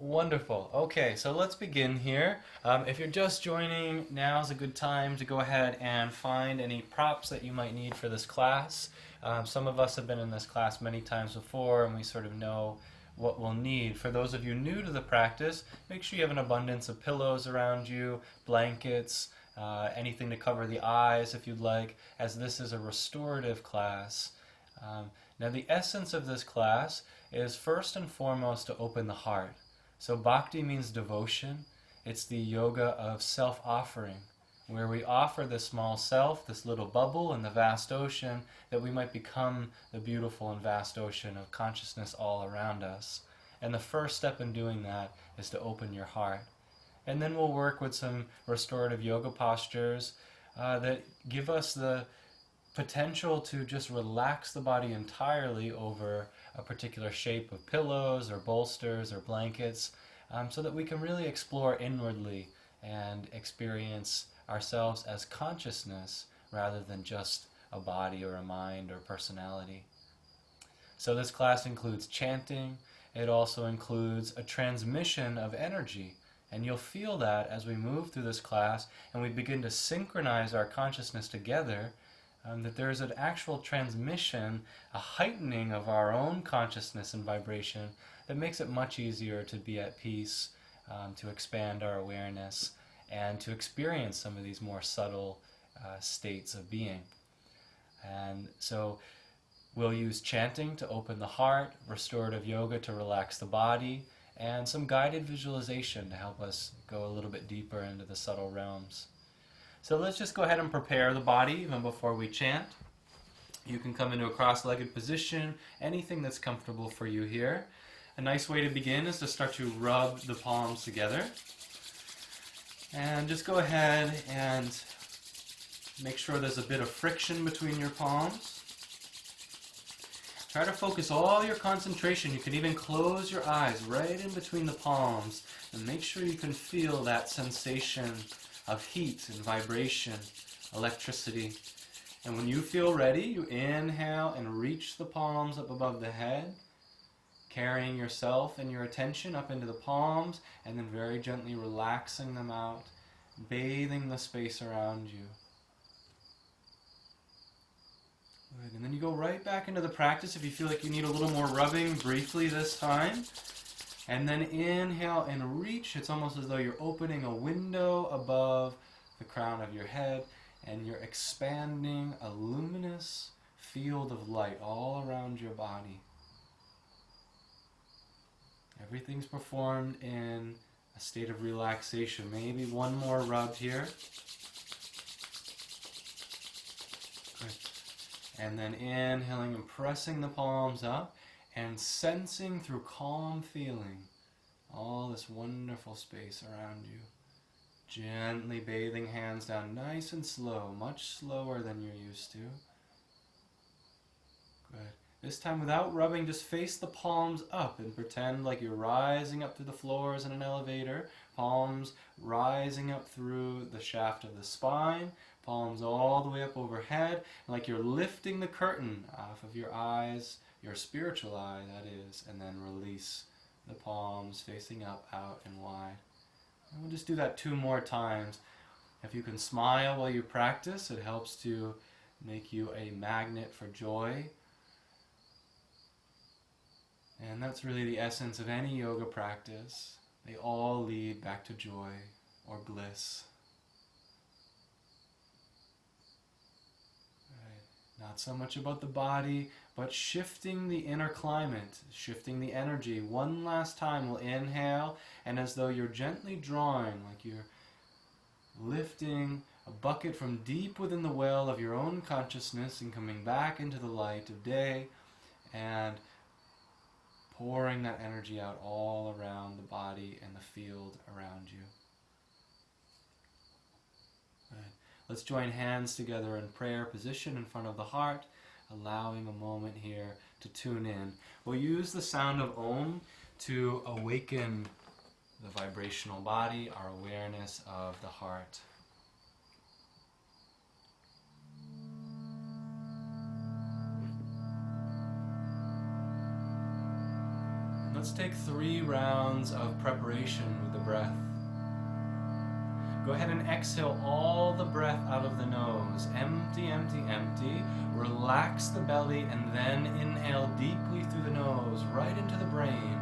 Wonderful. Okay, so let's begin here. If you're just joining, now's a good time to go ahead and find any props that you might need for this class. Some of us have been in this class many times before, and we sort of know what we'll need. For those of you new to the practice, make sure you have an abundance of pillows around you, blankets, anything to cover the eyes if you'd like, as this is a restorative class. Now, the essence of this class is first and foremost to open the heart. So bhakti means devotion. It's the yoga of self-offering, where we offer the small self, this little bubble in the vast ocean, that we might become the beautiful and vast ocean of consciousness all around us. And the first step in doing that is to open your heart. And then we'll work with some restorative yoga postures that give us the potential to just relax the body entirely over a particular shape of pillows or bolsters or blankets, so that we can really explore inwardly and experience ourselves as consciousness rather than just a body or a mind or personality. So this class includes chanting. It also includes a transmission of energy. And you'll feel that as we move through this class and we begin to synchronize our consciousness together, that there is an actual transmission, a heightening of our own consciousness and vibration that makes it much easier to be at peace, to expand our awareness, and to experience some of these more subtle states of being. And so we'll use chanting to open the heart, restorative yoga to relax the body, and some guided visualization to help us go a little bit deeper into the subtle realms. So let's just go ahead and prepare the body even before we chant. You can come into a cross-legged position, anything that's comfortable for you here. A nice way to begin is to start to rub the palms together. And just go ahead and make sure there's a bit of friction between your palms. Try to focus all your concentration. You can even close your eyes right in between the palms and make sure you can feel that sensation of heat and vibration, electricity. And when you feel ready, you inhale and reach the palms up above the head, carrying yourself and your attention up into the palms, and then very gently relaxing them out, bathing the space around you. Good. And then you go right back into the practice. If you feel like you need a little more rubbing, briefly this time. And then inhale and reach. It's almost as though you're opening a window above the crown of your head, and you're expanding a luminous field of light all around your body. Everything's performed in a state of relaxation. Maybe one more rub here. Good. And then inhaling and pressing the palms up, and sensing through calm feeling all this wonderful space around you. Gently bathing hands down nice and slow, much slower than you're used to. Good. This time without rubbing, just face the palms up and pretend like you're rising up through the floors in an elevator. Palms rising up through the shaft of the spine. Palms all the way up overhead, like you're lifting the curtain off of your eyes, your spiritual eye, that is, and then release the palms facing up, out, and wide. And we'll just do that 2 more times. If you can smile while you practice, it helps to make you a magnet for joy. And that's really the essence of any yoga practice. They all lead back to joy or bliss. Not so much about the body, but shifting the inner climate, shifting the energy. One last time, we'll inhale, and as though you're gently drawing, like you're lifting a bucket from deep within the well of your own consciousness and coming back into the light of day, and pouring that energy out all around the body and the field around you. Right. Let's join hands together in prayer position in front of the heart, allowing a moment here to tune in. We'll use the sound of Om to awaken the vibrational body, our awareness of the heart. Let's take 3 rounds of preparation with the breath. Go ahead and exhale all the breath out of the nose. Empty, empty, empty. Relax the belly and then inhale deeply through the nose, right into the brain.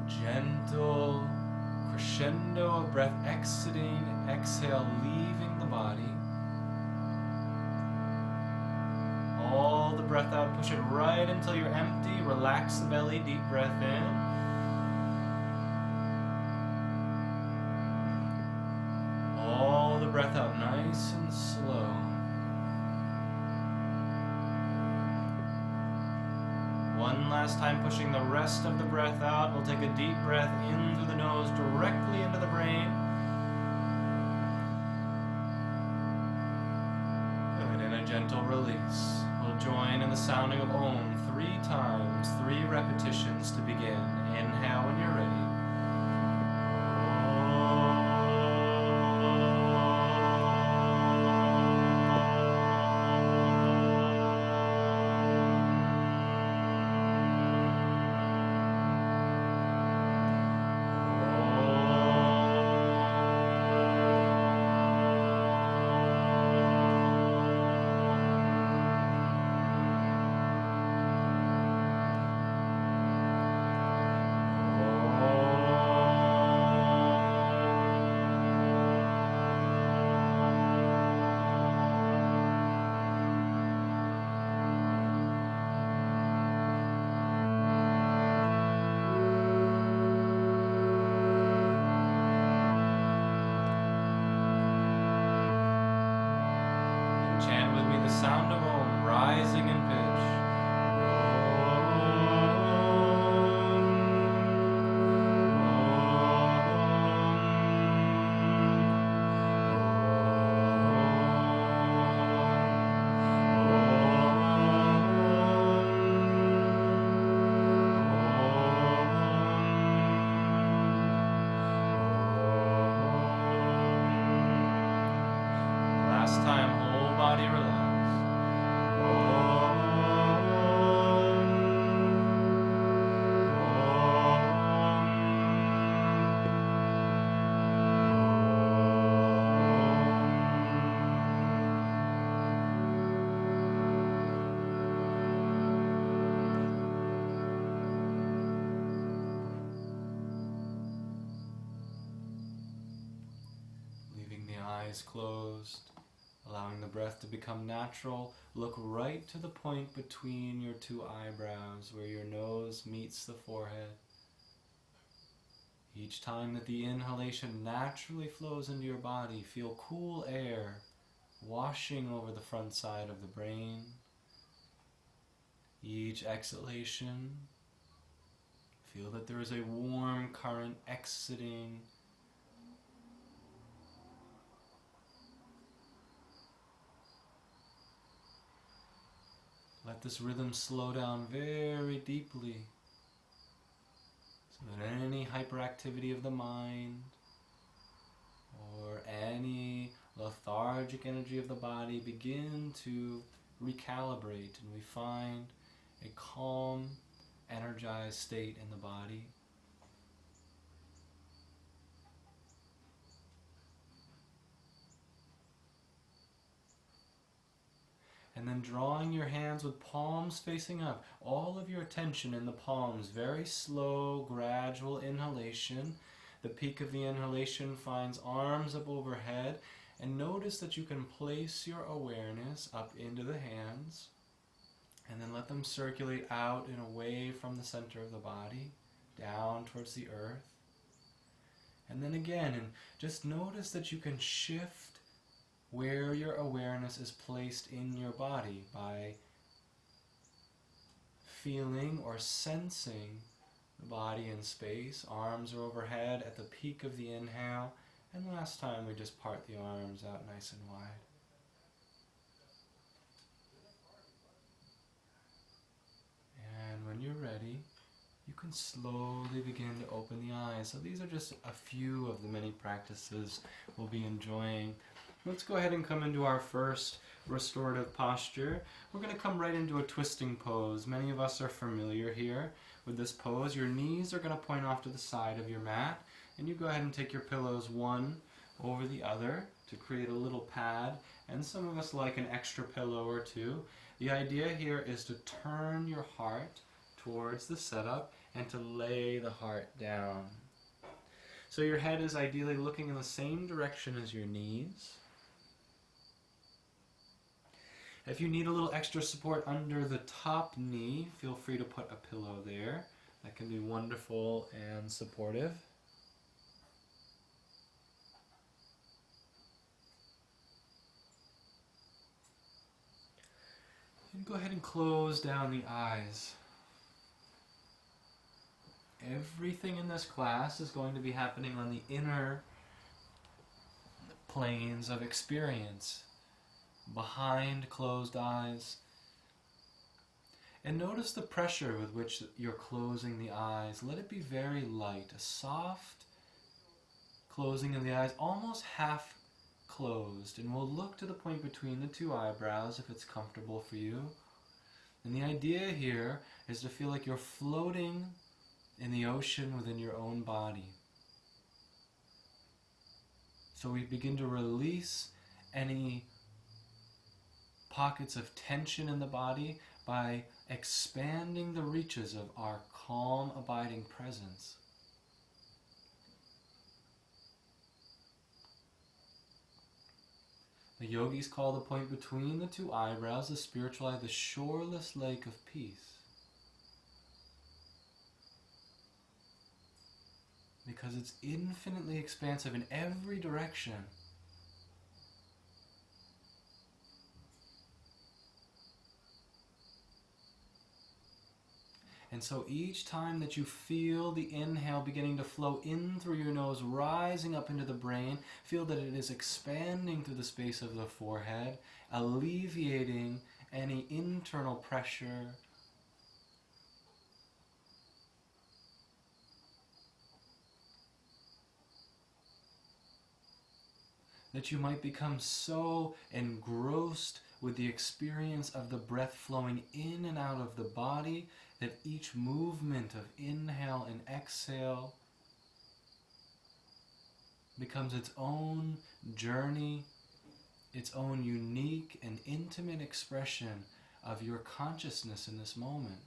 Gentle crescendo of breath exiting, exhale leaving the body. All the breath out, push it right until you're empty. Relax the belly, deep breath in. All the breath out, nice and slow. One last time, pushing the rest of the breath out. We'll take a deep breath in through the nose, directly into the brain. Good, and a gentle release. We'll join in the sounding of Om 3 times, 3 repetitions to begin. Inhale when you're ready. Sound of Om rising in pitch. Last time, whole body relaxed. Leaving the eyes closed, allowing the breath to become natural. Look right to the point between your 2 eyebrows where your nose meets the forehead. Each time that the inhalation naturally flows into your body, feel cool air washing over the front side of the brain. Each exhalation, feel that there is a warm current exiting. Let this rhythm slow down very deeply so that any hyperactivity of the mind or any lethargic energy of the body begin to recalibrate, and we find a calm, energized state in the body. And then drawing your hands with palms facing up, all of your attention in the palms, very slow, gradual inhalation. The peak of the inhalation finds arms up overhead, and notice that you can place your awareness up into the hands, and then let them circulate out and away from the center of the body, down towards the earth. And then again, and just notice that you can shift where your awareness is placed in your body by feeling or sensing the body in space. Arms are overhead at the peak of the inhale, and last time we just part the arms out nice and wide. And when you're ready, you can slowly begin to open the eyes. So these are just a few of the many practices we'll be enjoying Let's go ahead and come into our first restorative posture. We're going to come right into a twisting pose. Many of us are familiar here with this pose. Your knees are going to point off to the side of your mat, and you go ahead and take your pillows one over the other to create a little pad, and some of us like an extra pillow or two. The idea here is to turn your heart towards the setup and to lay the heart down. So your head is ideally looking in the same direction as your knees. If you need a little extra support under the top knee, feel free to put a pillow there. That can be wonderful and supportive. And go ahead and close down the eyes. Everything in this class is going to be happening on the inner planes of experience, behind closed eyes. And notice the pressure with which you're closing the eyes. Let it be very light, a soft closing of the eyes, almost half closed. And we'll look to the point between the two eyebrows if it's comfortable for you. And the idea here is to feel like you're floating in the ocean within your own body. So we begin to release any pockets of tension in the body by expanding the reaches of our calm, abiding presence. The yogis call the point between the two eyebrows, the spiritual eye, the shoreless lake of peace. Because it's infinitely expansive in every direction. And so each time that you feel the inhale beginning to flow in through your nose, rising up into the brain, feel that it is expanding through the space of the forehead, alleviating any internal pressure. That you might become so engrossed with the experience of the breath flowing in and out of the body that each movement of inhale and exhale becomes its own journey, its own unique and intimate expression of your consciousness in this moment.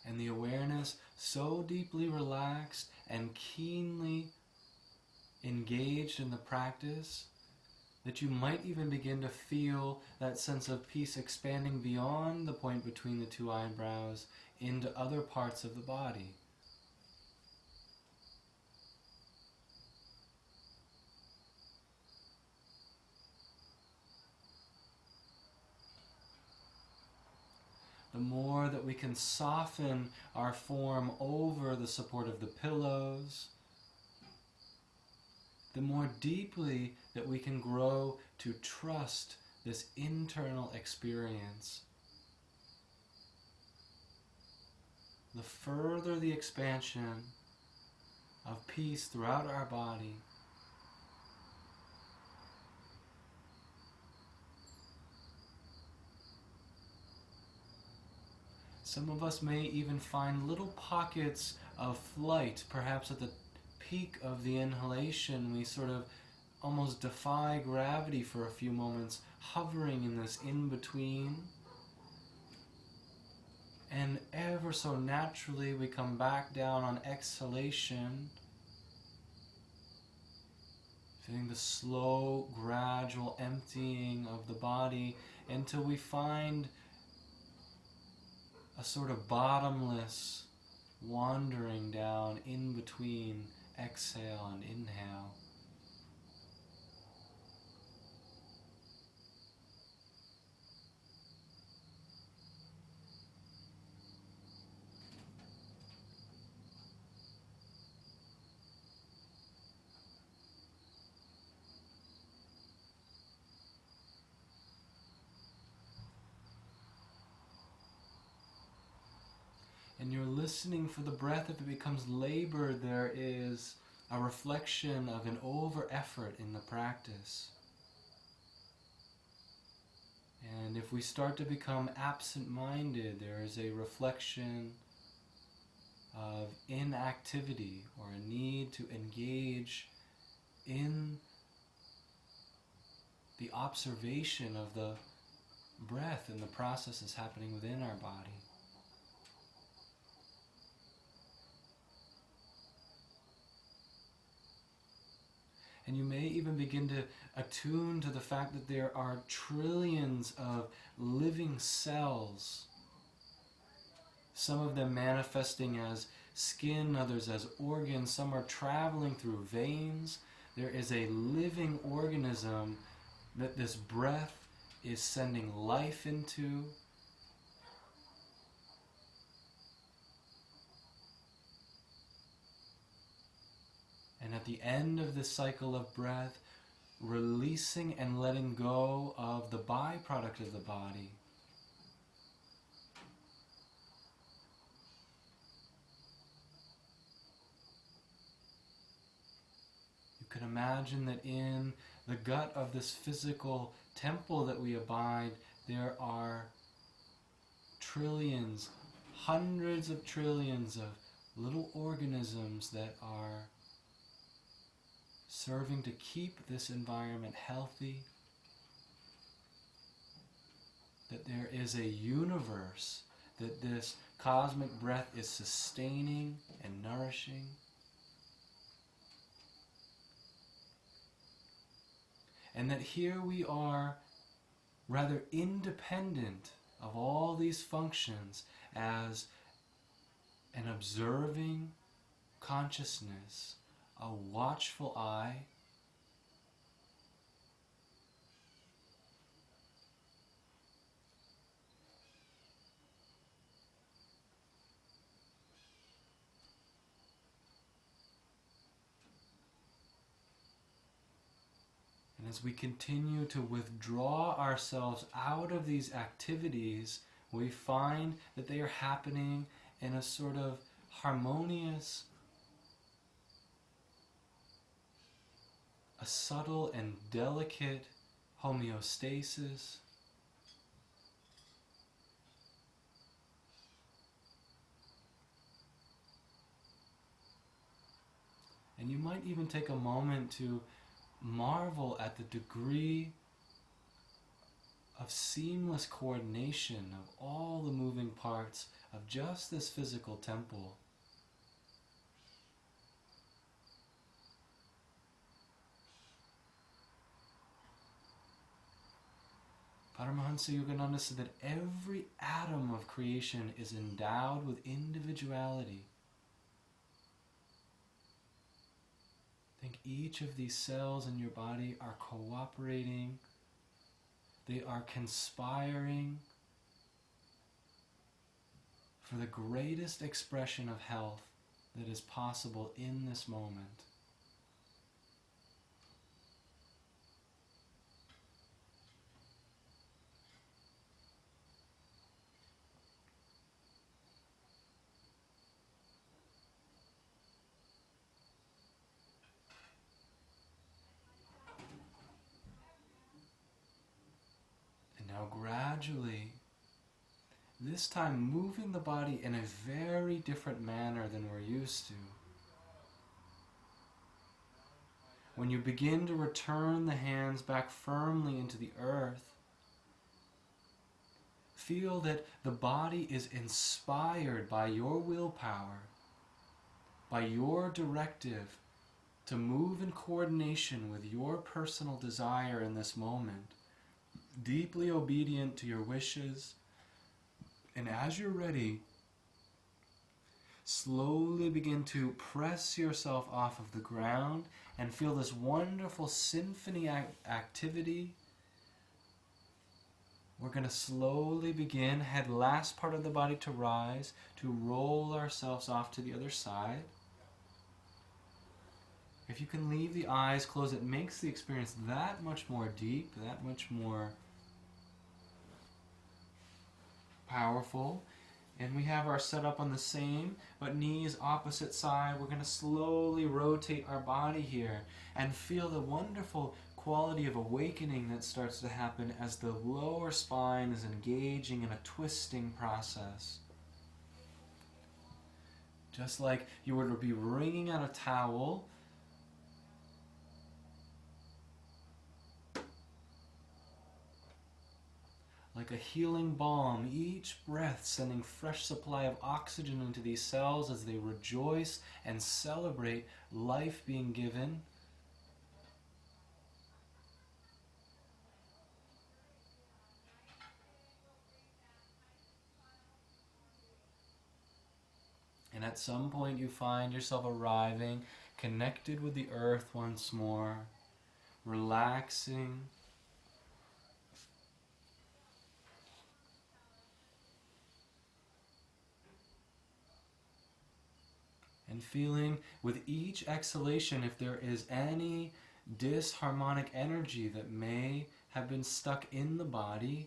And the awareness so deeply relaxed and keenly engaged in the practice that you might even begin to feel that sense of peace expanding beyond the point between the two eyebrows into other parts of the body. The more that we can soften our form over the support of the pillows, the more deeply that we can grow to trust this internal experience. The further the expansion of peace throughout our body, some of us may even find little pockets of flight, perhaps at the peak of the inhalation. We sort of almost defy gravity for a few moments, hovering in this in-between. And ever so naturally we come back down on exhalation, feeling the slow, gradual emptying of the body until we find a sort of bottomless wandering down in between exhale and inhale. and you're listening for the breath. If it becomes labored, there is a reflection of an over-effort in the practice. And if we start to become absent-minded, there is a reflection of inactivity or a need to engage in the observation of the breath and the processes happening within our body. And you may even begin to attune to the fact that there are trillions of living cells, some of them manifesting as skin, others as organs, some are traveling through veins. There is a living organism that this breath is sending life into. And at the end of this cycle of breath, releasing and letting go of the byproduct of the body. You can imagine that in the gut of this physical temple that we abide, there are trillions, hundreds of trillions of little organisms that are serving to keep this environment healthy, that there is a universe that this cosmic breath is sustaining and nourishing. And that here we are rather independent of all these functions as an observing consciousness, a watchful eye, and as we continue to withdraw ourselves out of these activities, we find that they are happening in a sort of harmonious, a subtle and delicate homeostasis. And you might even take a moment to marvel at the degree of seamless coordination of all the moving parts of just this physical temple. Paramhansa Yogananda said that every atom of creation is endowed with individuality. I think each of these cells in your body are cooperating. They are conspiring for the greatest expression of health that is possible in this moment. Now gradually, this time moving the body in a very different manner than we're used to. When you begin to return the hands back firmly into the earth, feel that the body is inspired by your willpower, by your directive to move in coordination with your personal desire in this moment. Deeply obedient to your wishes, and as you're ready, slowly begin to press yourself off of the ground and feel this wonderful symphony activity. We're going to slowly begin, head last part of the body to rise, to roll ourselves off to the other side. If you can leave the eyes closed, it makes the experience that much more deep, that much more powerful. And we have our setup on the same, but knees opposite side. We're going to slowly rotate our body here and feel the wonderful quality of awakening that starts to happen as the lower spine is engaging in a twisting process. Just like you were to be wringing out a towel, like a healing balm, each breath sending fresh supply of oxygen into these cells as they rejoice and celebrate life being given. And at some point you find yourself arriving, connected with the earth once more, relaxing, and feeling with each exhalation if there is any disharmonic energy that may have been stuck in the body.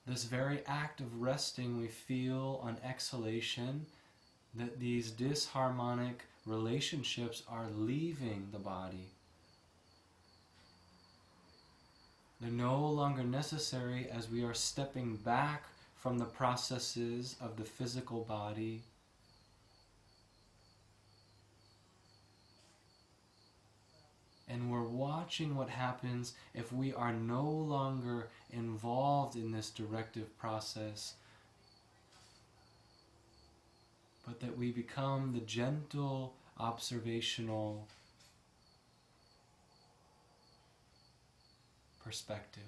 This very act of resting, we feel on exhalation that these disharmonic relationships are leaving the body. They're no longer necessary as we are stepping back from the processes of the physical body. And we're watching what happens if we are no longer involved in this directive process, but that we become the gentle, observational perspective.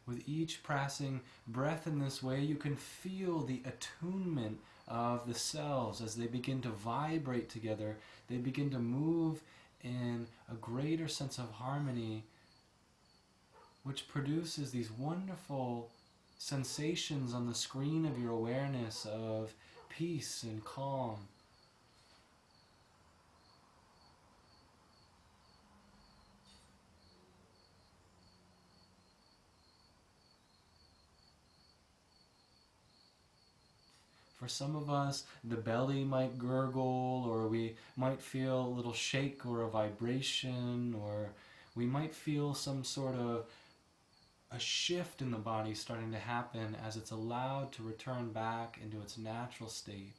With each passing breath in this way, you can feel the attunement of the cells as they begin to vibrate together. They begin to move in a greater sense of harmony, which produces these wonderful sensations on the screen of your awareness of peace and calm. For some of us, the belly might gurgle, or we might feel a little shake or a vibration, or we might feel some sort of a shift in the body starting to happen as it's allowed to return back into its natural state.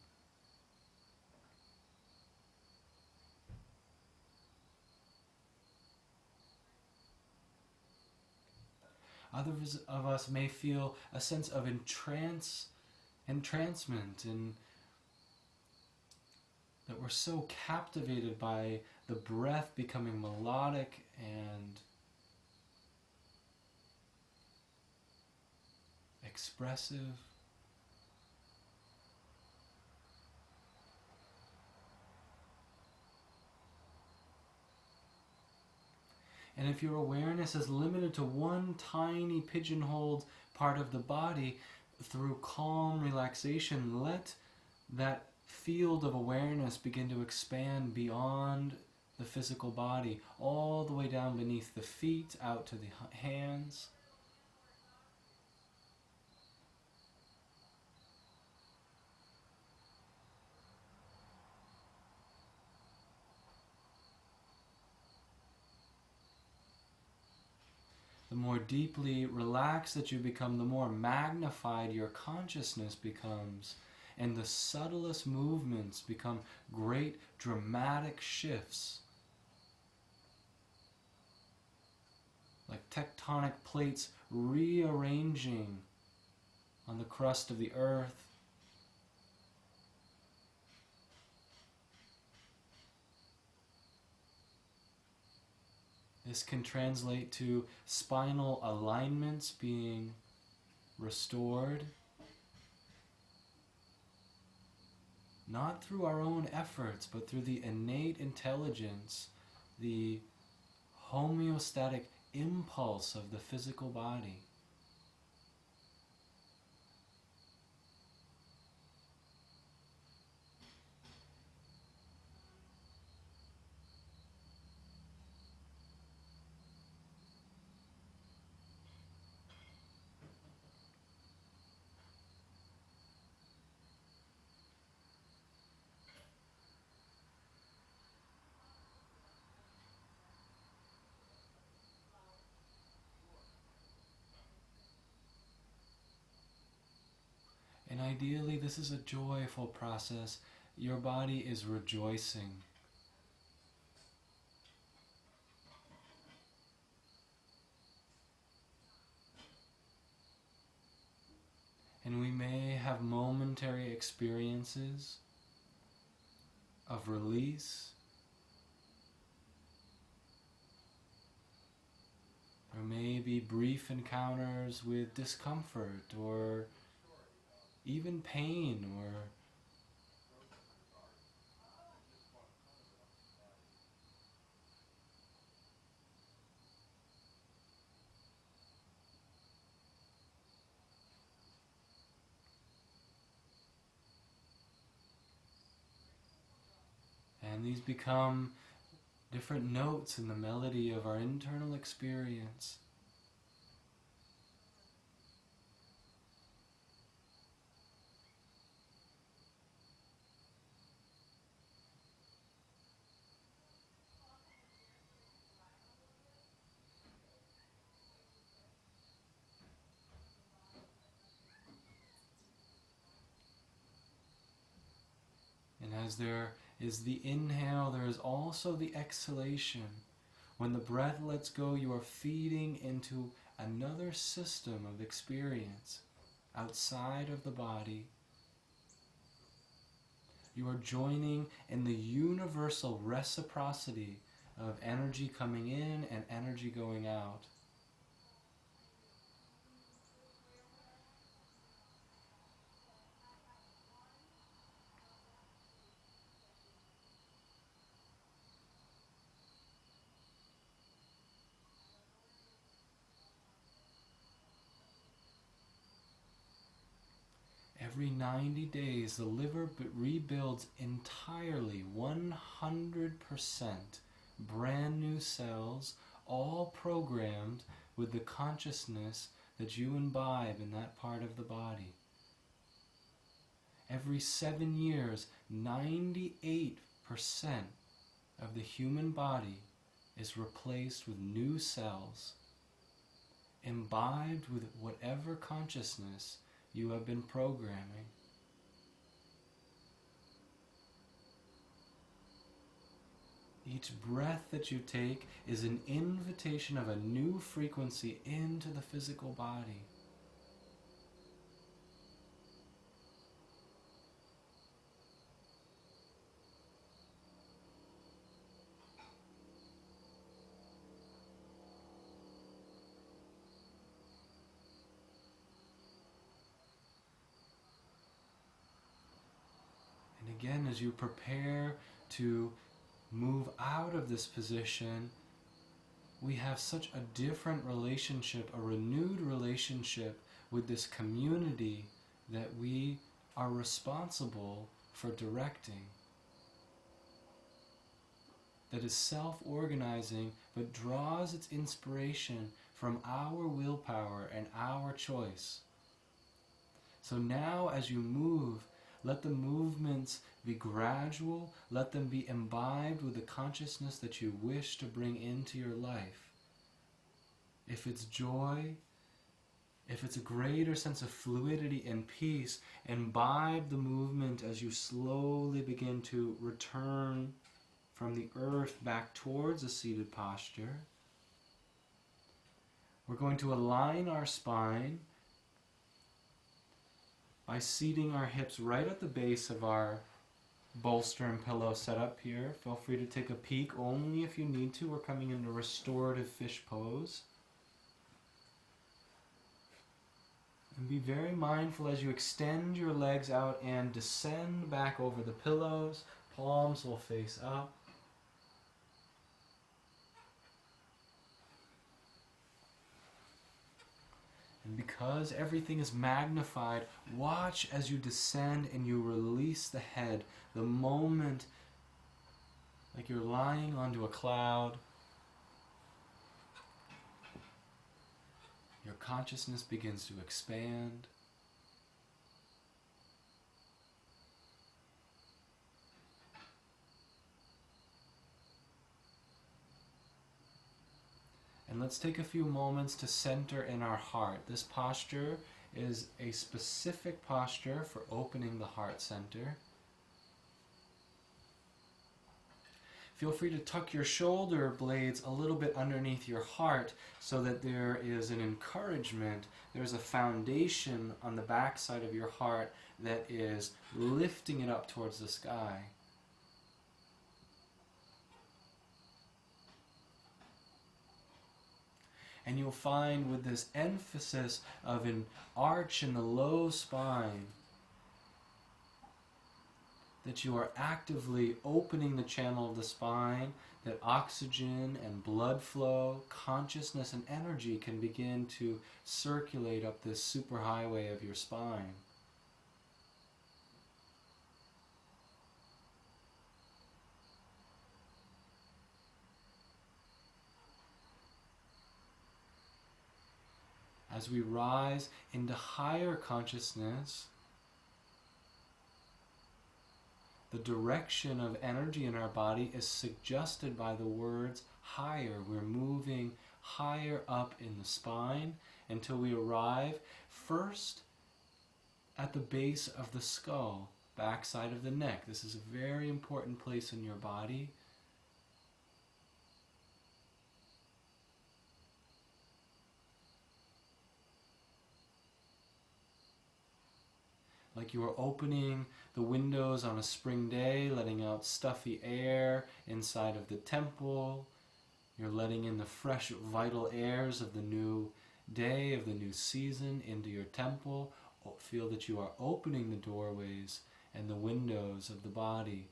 Others of us may feel a sense of entrancement, and that we're so captivated by the breath becoming melodic and expressive. And if your awareness is limited to one tiny pigeonholed part of the body, through calm relaxation, let that field of awareness begin to expand beyond the physical body, all the way down beneath the feet, out to the hands. The more deeply relaxed that you become, the more magnified your consciousness becomes, and the subtlest movements become great dramatic shifts, like tectonic plates rearranging on the crust of the earth. This can translate to spinal alignments being restored, not through our own efforts, but through the innate intelligence, the homeostatic impulse of the physical body. ideally, this is a joyful process. Your body is rejoicing. And we may have momentary experiences of release. There may be brief encounters with discomfort or even pain or and these become different notes in the melody of our internal experience. And as there is the inhale, there is also the exhalation. When the breath lets go, you are feeding into another system of experience outside of the body. You are joining in the universal reciprocity of energy coming in and energy going out. Every 90 days, the liver rebuilds entirely, 100%, brand new cells, all programmed with the consciousness that you imbibe in that part of the body. Every 7 years, 98% of the human body is replaced with new cells, imbibed with whatever consciousness you have been programming. Each breath that you take is an invitation of a new frequency into the physical body. And again, as you prepare to move out of this position, we have such a different relationship, a renewed relationship with this community that we are responsible for directing. That is self-organizing, but draws its inspiration from our willpower and our choice. So now as you move, let the movements be gradual, let them be imbibed with the consciousness that you wish to bring into your life. If it's joy, if it's a greater sense of fluidity and peace, imbibe the movement as you slowly begin to return from the earth back towards a seated posture. We're going to align our spine by seating our hips right at the base of our bolster and pillow setup here. Feel free to take a peek only if you need to. We're coming into restorative fish pose. And be very mindful as you extend your legs out and descend back over the pillows. Palms will face up. And because everything is magnified, watch as you descend and you release the head. The moment, like you're lying onto a cloud, your consciousness begins to expand. And let's take a few moments to center in our heart. This posture is a specific posture for opening the heart center. Feel free to tuck your shoulder blades a little bit underneath your heart so that there is an encouragement, there's a foundation on the back side of your heart that is lifting it up towards the sky. And you'll find with this emphasis of an arch in the low spine that you are actively opening the channel of the spine, that oxygen and blood flow, consciousness and energy can begin to circulate up this superhighway of your spine. As we rise into higher consciousness, the direction of energy in our body is suggested by the words higher. We're moving higher up in the spine until we arrive first at the base of the skull, backside of the neck. This is a very important place in your body. Like you are opening the windows on a spring day, letting out stuffy air inside of the temple. You're letting in the fresh, vital airs of the new day, of the new season into your temple. Feel that you are opening the doorways and the windows of the body.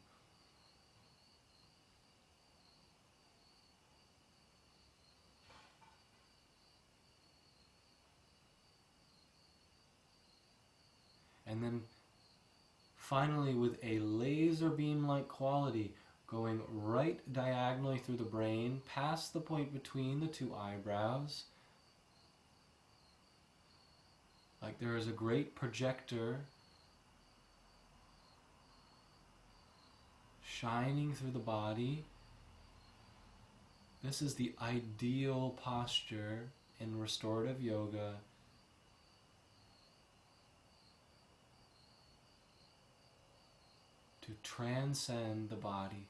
And then finally, with a laser beam-like quality, going right diagonally through the brain, past the point between the two eyebrows, like there is a great projector shining through the body. This is the ideal posture in restorative yoga to transcend the body.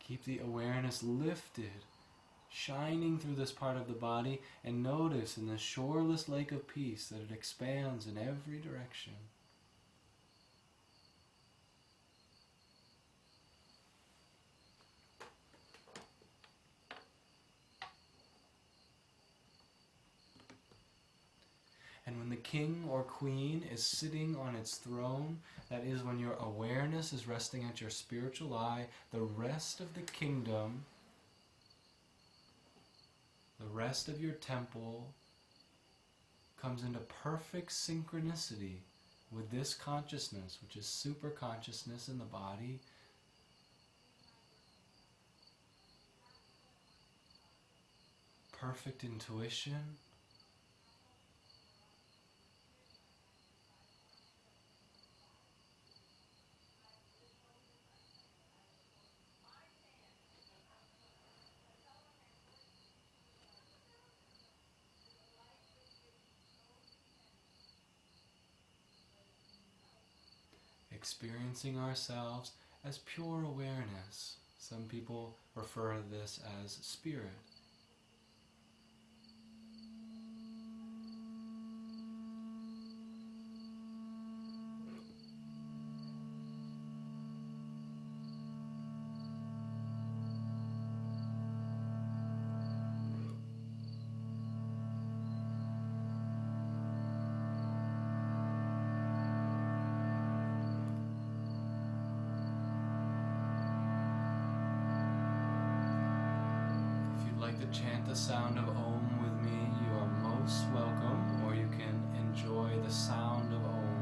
Keep the awareness lifted, shining through this part of the body, and notice in the shoreless lake of peace that it expands in every direction. And when the king or queen is sitting on its throne, that is when your awareness is resting at your spiritual eye, the rest of the kingdom, the rest of your temple comes into perfect synchronicity with this consciousness, which is super consciousness in the body. Perfect intuition. Experiencing ourselves as pure awareness. Some people refer to this as spirit. To chant the sound of Om with me, you are most welcome, or you can enjoy the sound of Om.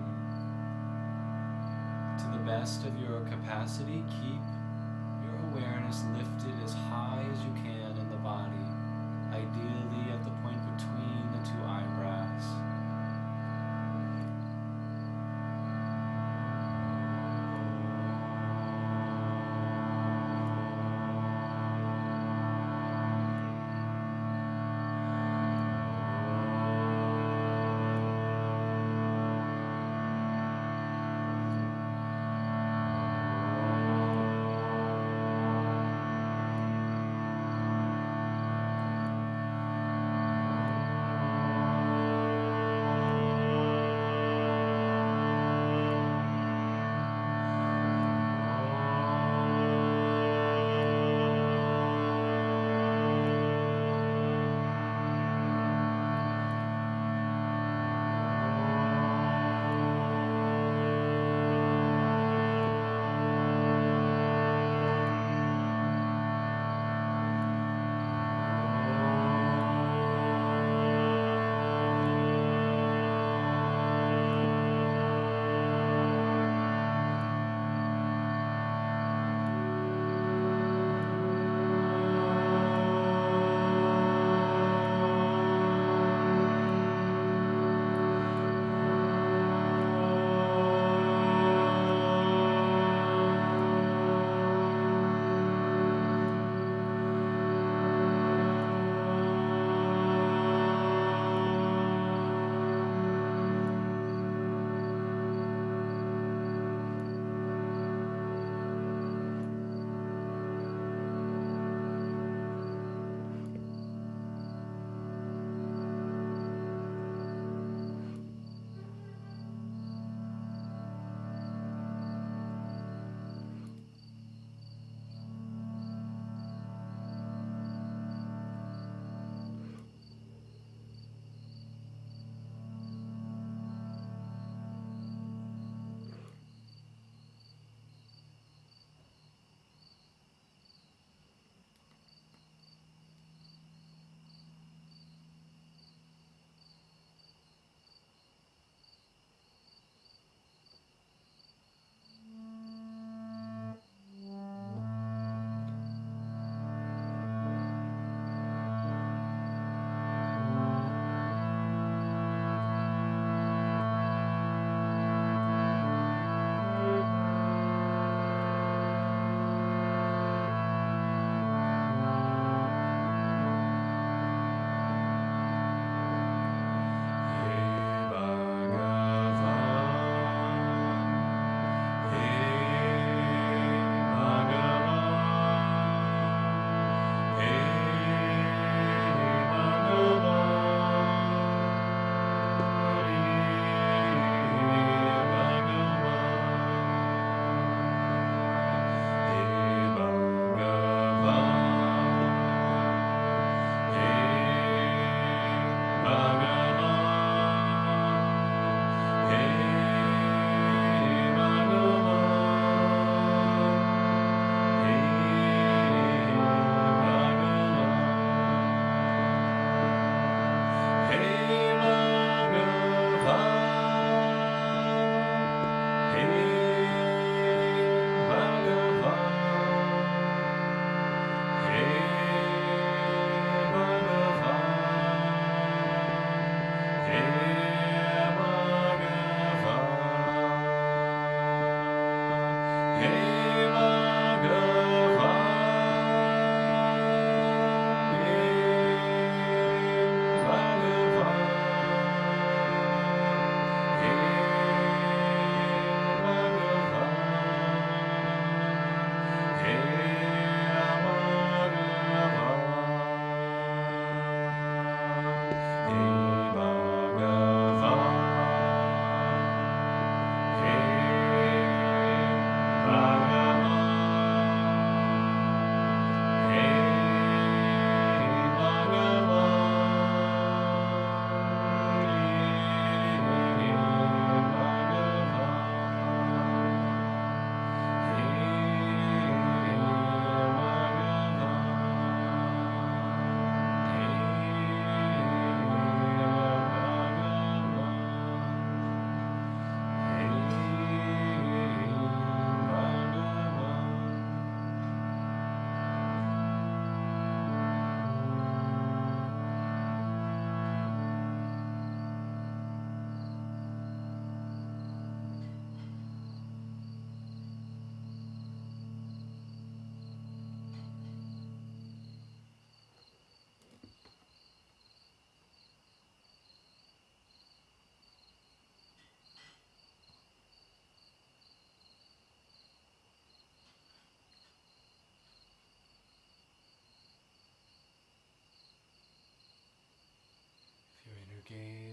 To the best of your capacity, keep your awareness lifted as high as you can in the body, ideally at the point between the two eyebrows.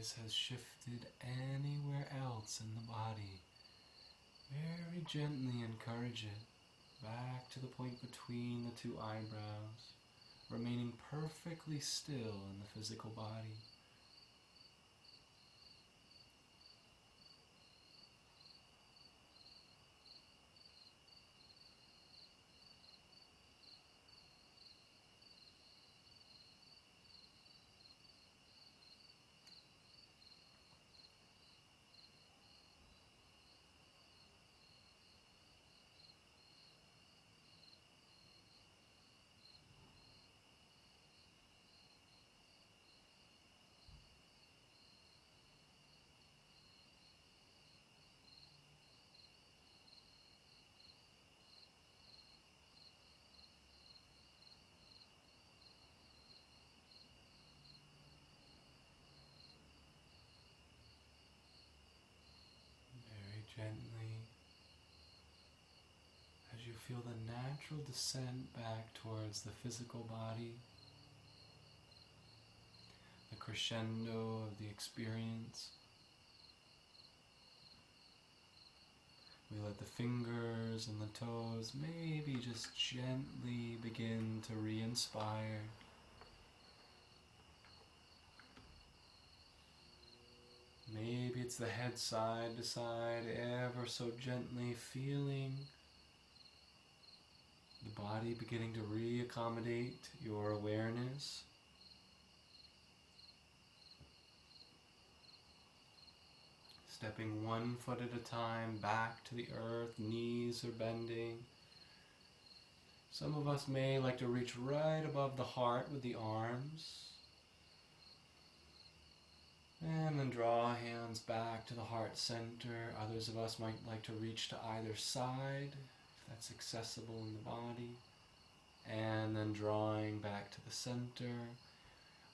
gaze has shifted anywhere else in the body, very gently encourage it back to the point between the two eyebrows, remaining perfectly still in the physical body. Gently, as you feel the natural descent back towards the physical body, the crescendo of the experience, we let the fingers and the toes maybe just gently begin to re-inspire. Maybe it's the head side to side, ever so gently feeling the body beginning to re-accommodate your awareness. Stepping one foot at a time back to the earth, knees are bending. Some of us may like to reach right above the heart with the arms. And then draw hands back to the heart center. Others of us might like to reach to either side, if that's accessible in the body. And then drawing back to the center.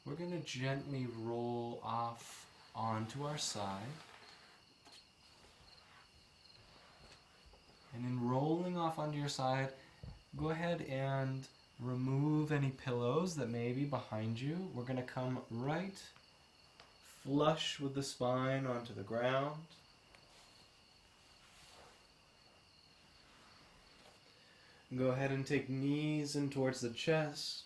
We're going to gently roll off onto our side. And in rolling off onto your side, go ahead and remove any pillows that may be behind you. We're going to come right flush with the spine onto the ground. Go ahead and take knees in towards the chest.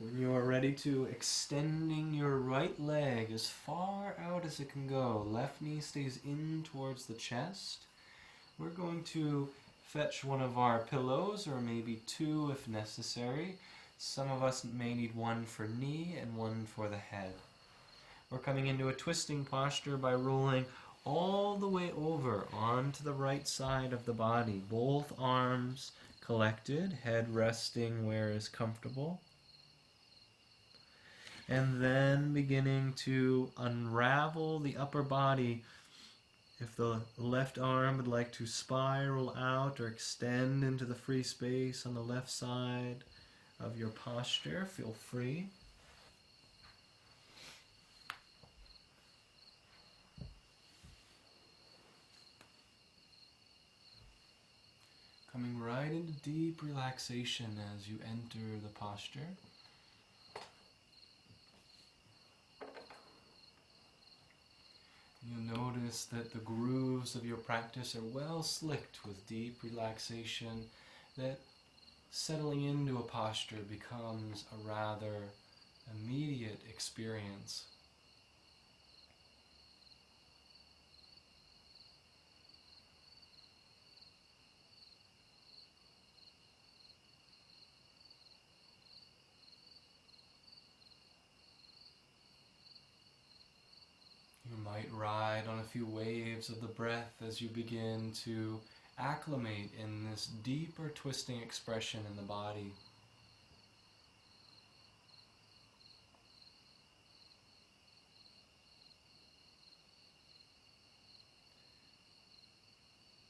When you are ready to, extending your right leg as far out as it can go. Left knee stays in towards the chest. We're going to fetch one of our pillows, or maybe two if necessary. Some of us may need one for knee and one for the head. We're coming into a twisting posture by rolling all the way over onto the right side of the body. Both arms collected, head resting where is comfortable. And then beginning to unravel the upper body. If the left arm would like to spiral out or extend into the free space on the left side of your posture, feel free. Coming right into deep relaxation as you enter the posture. You'll notice that the grooves of your practice are well slicked with deep relaxation, that settling into a posture becomes a rather immediate experience. You might ride on a few waves of the breath as you begin to acclimate in this deeper twisting expression in the body.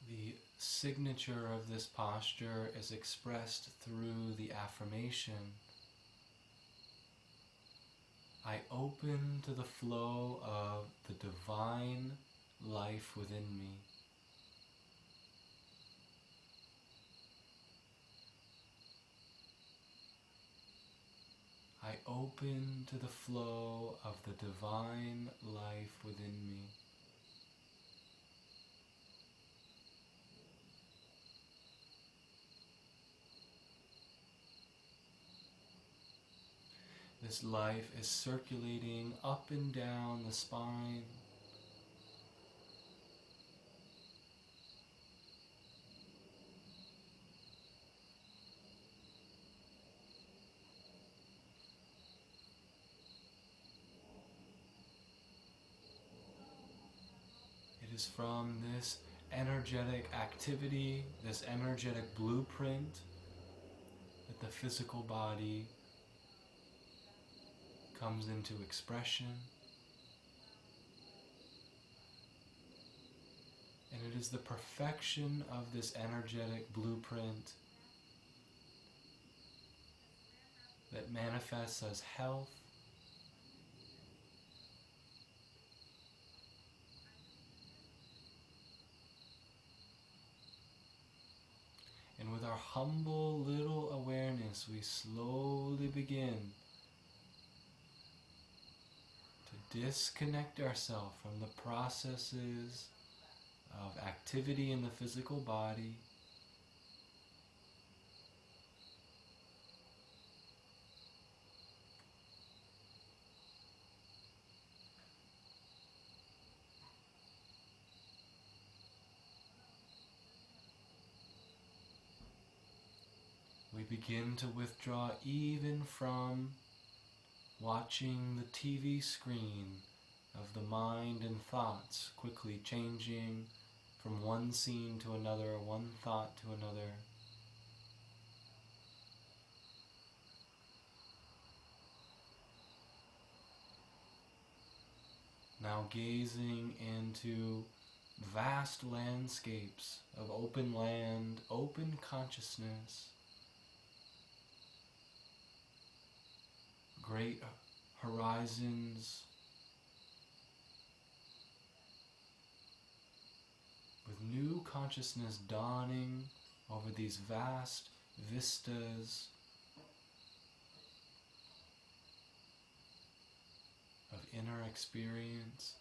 The signature of this posture is expressed through the affirmation, I open to the flow of the divine life within me. I open to the flow of the divine life within me. This life is circulating up and down the spine. It is from this energetic activity, this energetic blueprint, that the physical body comes into expression. And it is the perfection of this energetic blueprint that manifests as health, and with our humble little awareness, we slowly begin to disconnect ourselves from the processes of activity in the physical body, we begin to withdraw even from watching the TV screen of the mind and thoughts quickly changing from one scene to another, one thought to another. Now gazing into vast landscapes of open land, open consciousness, great horizons, with new consciousness dawning over these vast vistas of inner experience.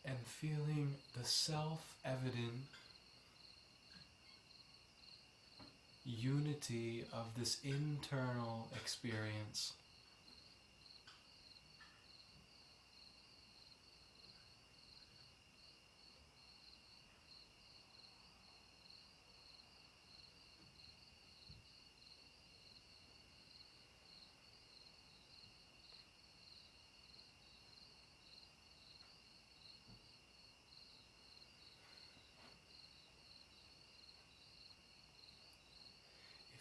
And feeling the self-evident unity of this internal experience.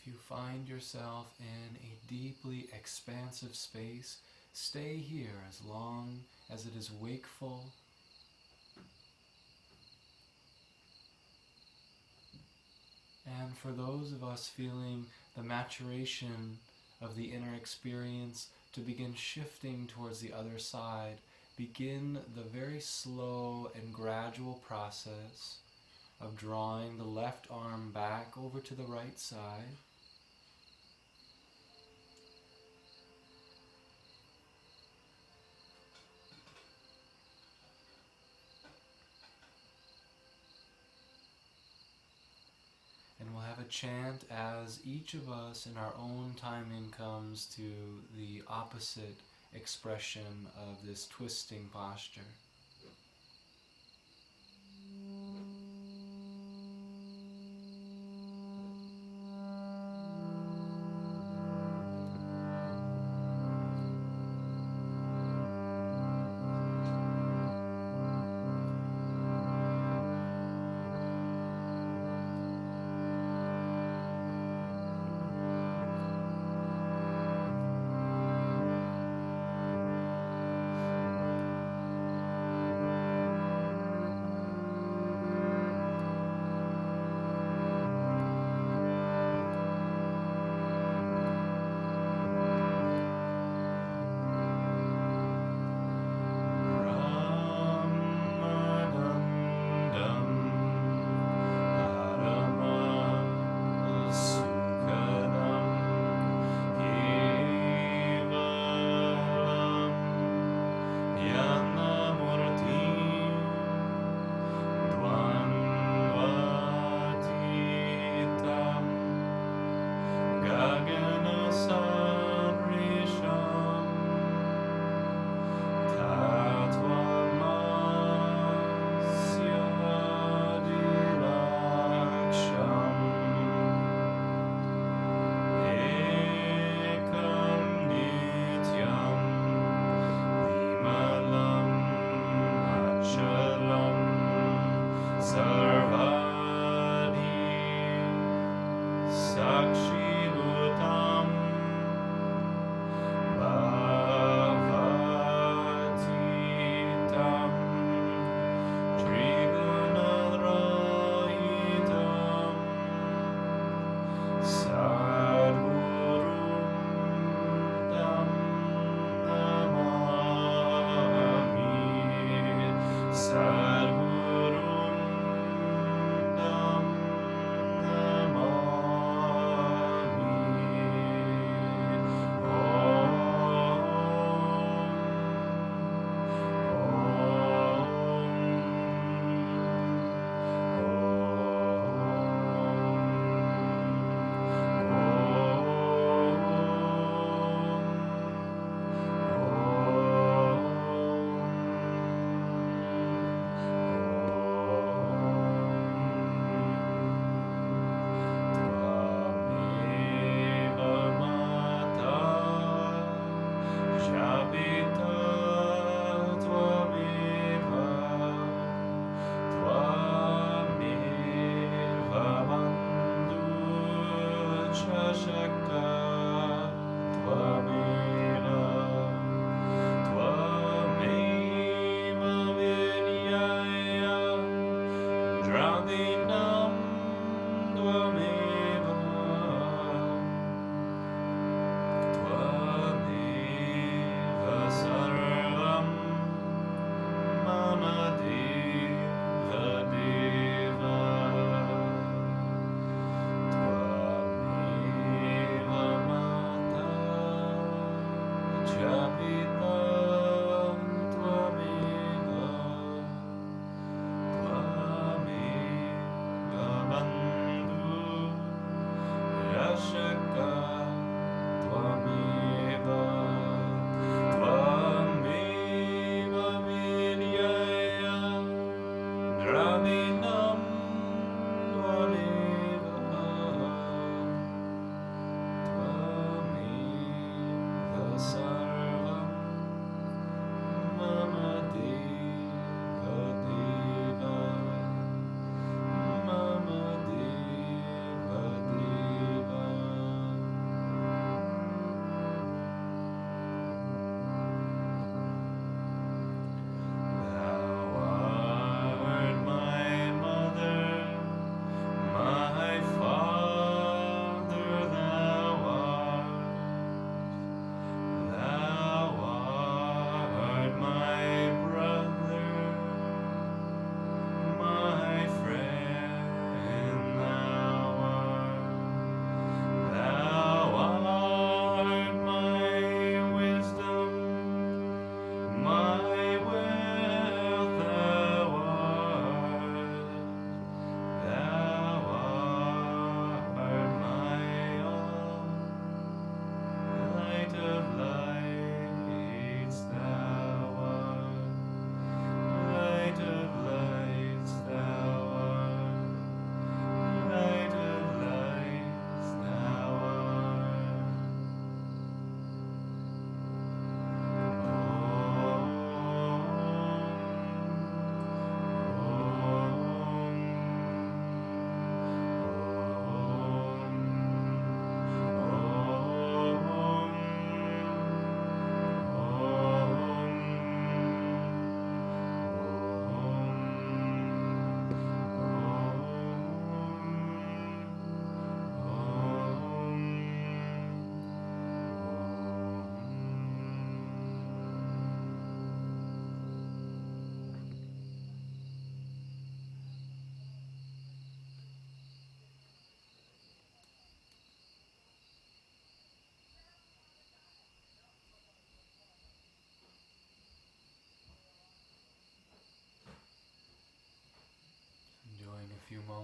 If you find yourself in a deeply expansive space, stay here as long as it is wakeful. And for those of us feeling the maturation of the inner experience to begin shifting towards the other side, begin the very slow and gradual process of drawing the left arm back over to the right side. And we'll have a chant as each of us in our own timing comes to the opposite expression of this twisting posture.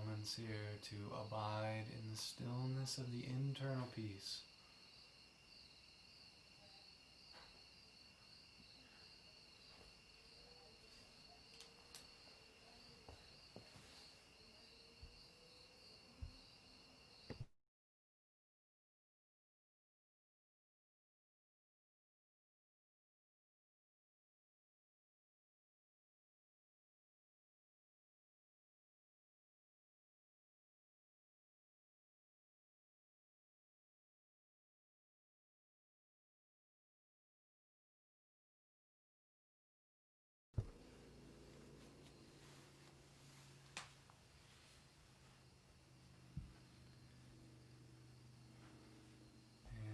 moments here to abide in the stillness of the internal peace.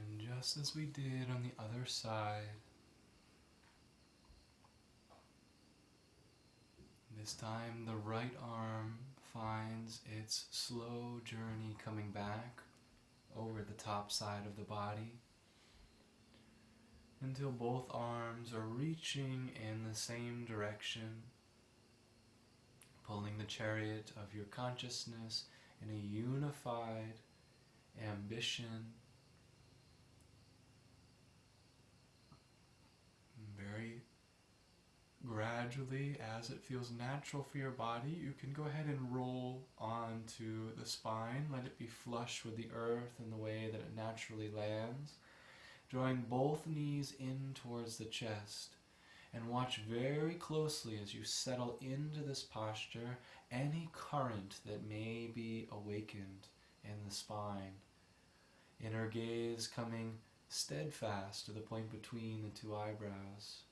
And just as we did on the other side, this time the right arm finds its slow journey coming back over the top side of the body until both arms are reaching in the same direction, pulling the chariot of your consciousness in a unified ambition. Very gradually, as it feels natural for your body, you can go ahead and roll onto the spine. Let it be flush with the earth in the way that it naturally lands. Drawing both knees in towards the chest. And watch very closely as you settle into this posture any current that may be awakened in the spine. Inner gaze coming steadfast to the point between the two eyebrows.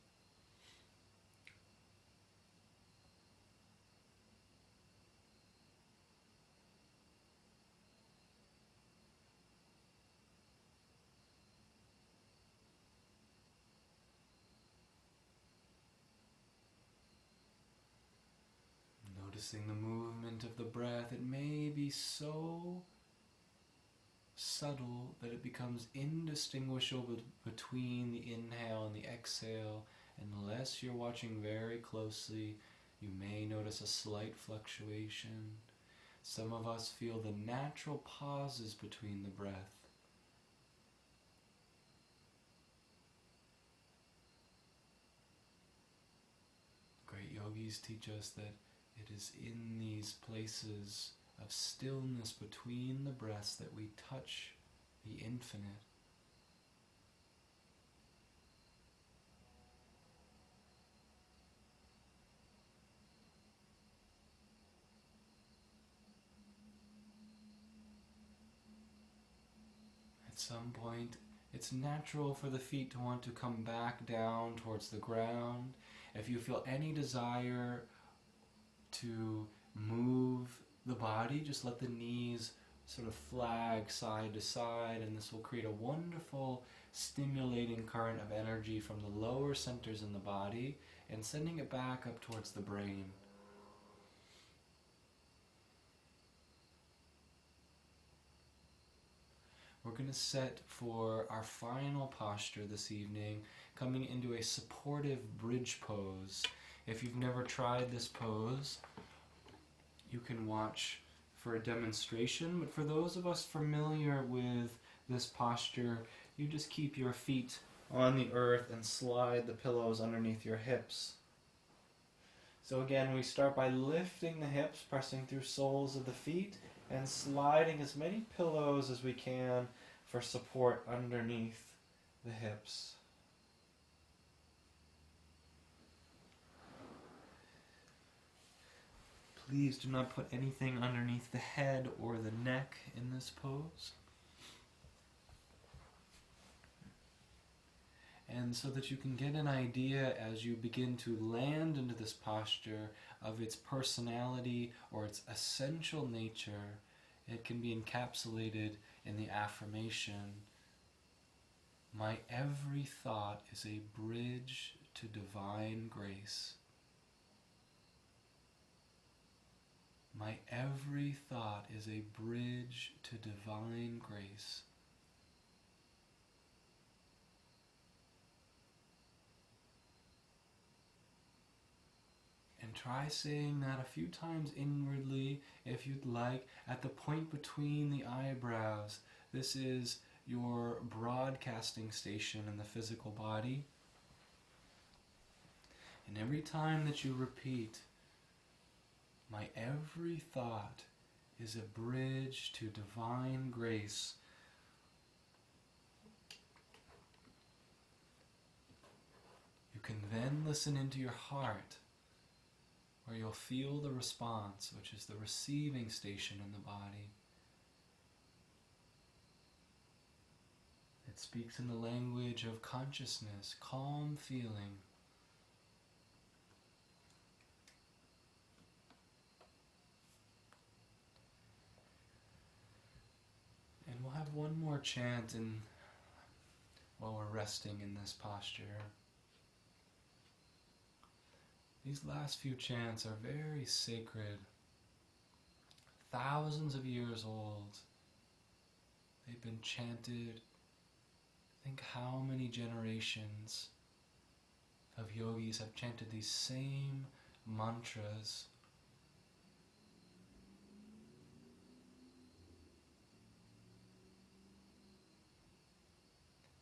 Noticing the movement of the breath, it may be so subtle that it becomes indistinguishable between the inhale and the exhale. Unless you're watching very closely, you may notice a slight fluctuation. Some of us feel the natural pauses between the breath. Great yogis teach us that it is in these places of stillness between the breaths that we touch the infinite. At some point, it's natural for the feet to want to come back down towards the ground. If you feel any desire to move the body, just let the knees sort of flag side to side, and this will create a wonderful stimulating current of energy from the lower centers in the body and sending it back up towards the brain. We're going to set for our final posture this evening, coming into a supportive bridge pose. If you've never tried this pose, you can watch for a demonstration, but for those of us familiar with this posture, you just keep your feet on the earth and slide the pillows underneath your hips. So again, we start by lifting the hips, pressing through soles of the feet, and sliding as many pillows as we can for support underneath the hips. Please do not put anything underneath the head or the neck in this pose. And so that you can get an idea as you begin to land into this posture of its personality or its essential nature, it can be encapsulated in the affirmation, "My every thought is a bridge to divine grace." My every thought is a bridge to divine grace. And And try saying that a few times inwardly, if you'd like, at the point between the eyebrows. This is your broadcasting station in the physical body. And every time that you repeat, my every thought is a bridge to divine grace, you can then listen into your heart, where you'll feel the response, which is the receiving station in the body. It speaks in the language of consciousness, calm feeling. And we'll have one more chant while we're resting in this posture. These last few chants are very sacred, thousands of years old. They've been chanted. Think how many generations of yogis have chanted these same mantras.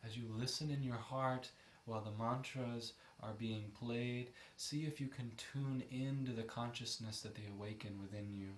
As you listen in your heart while the mantras are being played, see if you can tune into the consciousness that they awaken within you.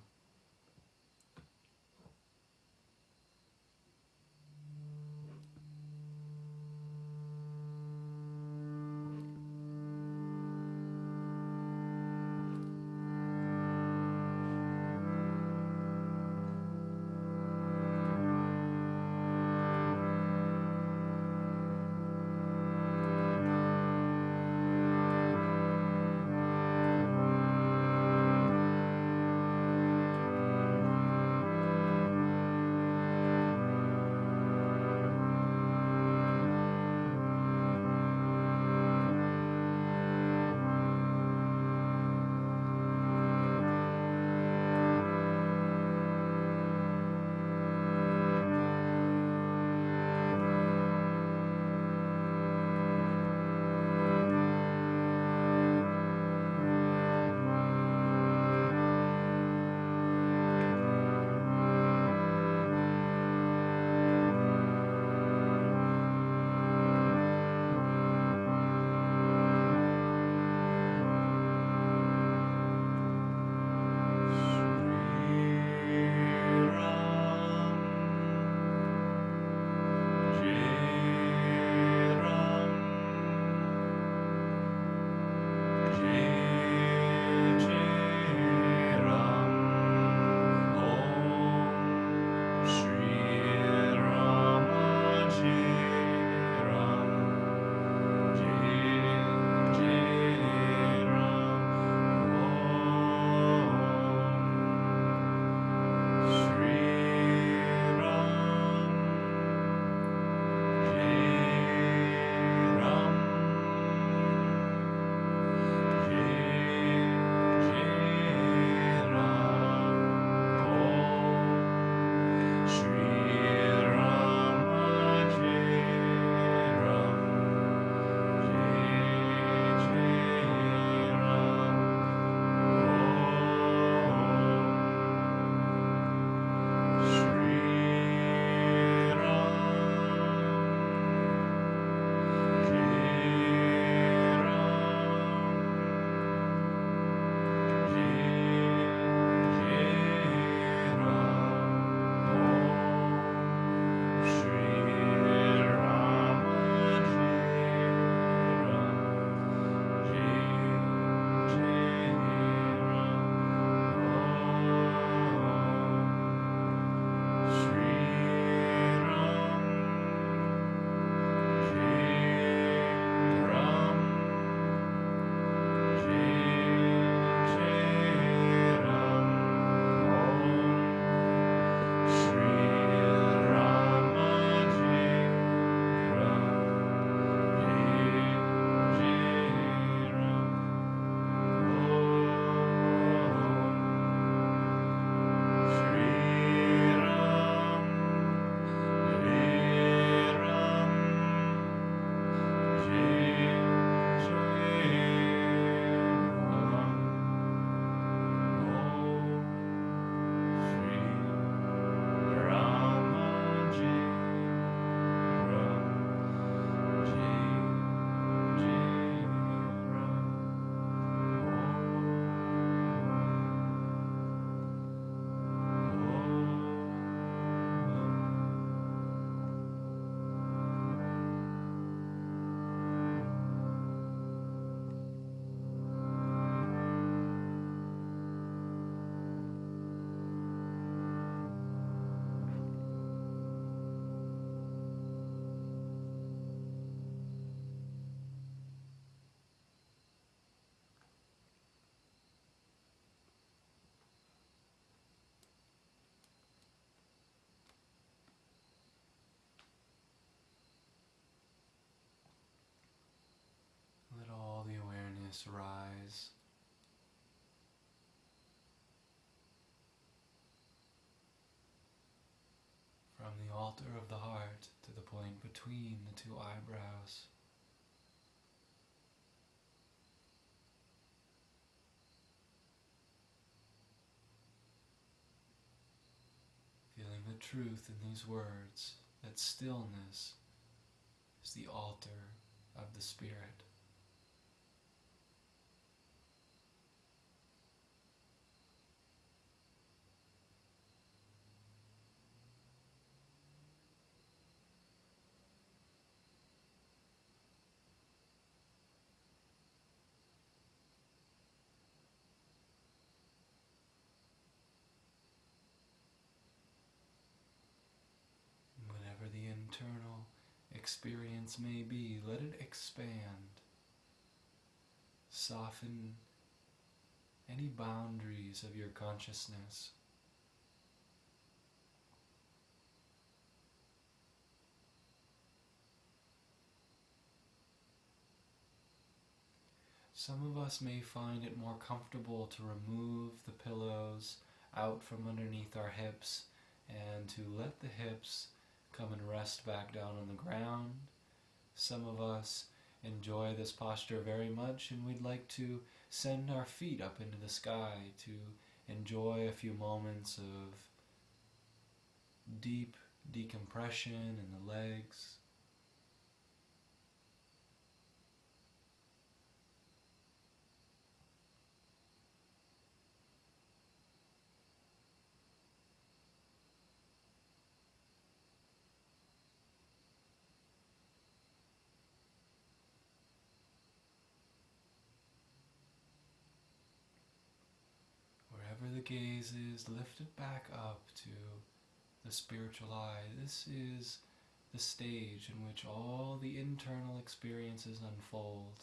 awareness rise. From the altar of the heart to the point between the two eyebrows. Feeling the truth in these words, that stillness is the altar of the Spirit. Whatever the internal experience may be, let it expand. Soften any boundaries of your consciousness. Some of us may find it more comfortable to remove the pillows out from underneath our hips and to let the hips come and rest back down on the ground. Some of us enjoy this posture very much, and we'd like to send our feet up into the sky to enjoy a few moments of deep decompression in the legs. Wherever the gaze is, lift it back up to the spiritual eye. This is the stage in which all the internal experiences unfold.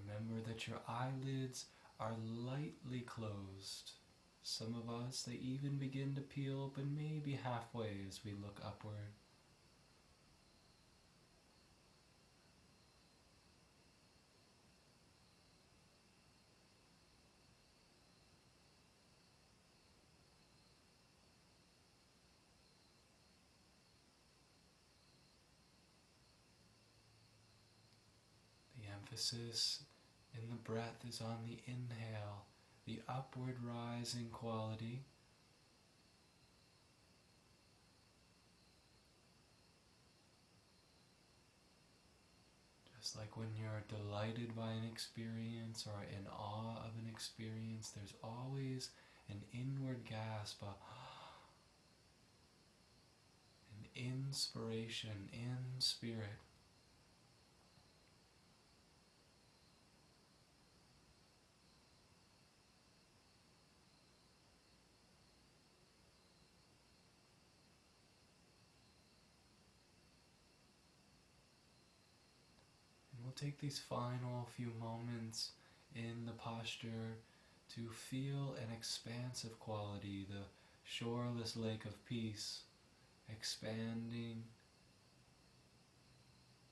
Remember that your eyelids are lightly closed. Some of us, they even begin to peel open maybe halfway as we look upward. The emphasis in the breath is on the inhale, the upward rising quality. Just like when you're delighted by an experience or in awe of an experience, there's always an inward gasp, an inspiration in spirit. We'll take these final few moments in the posture to feel an expansive quality, the shoreless lake of peace, expanding,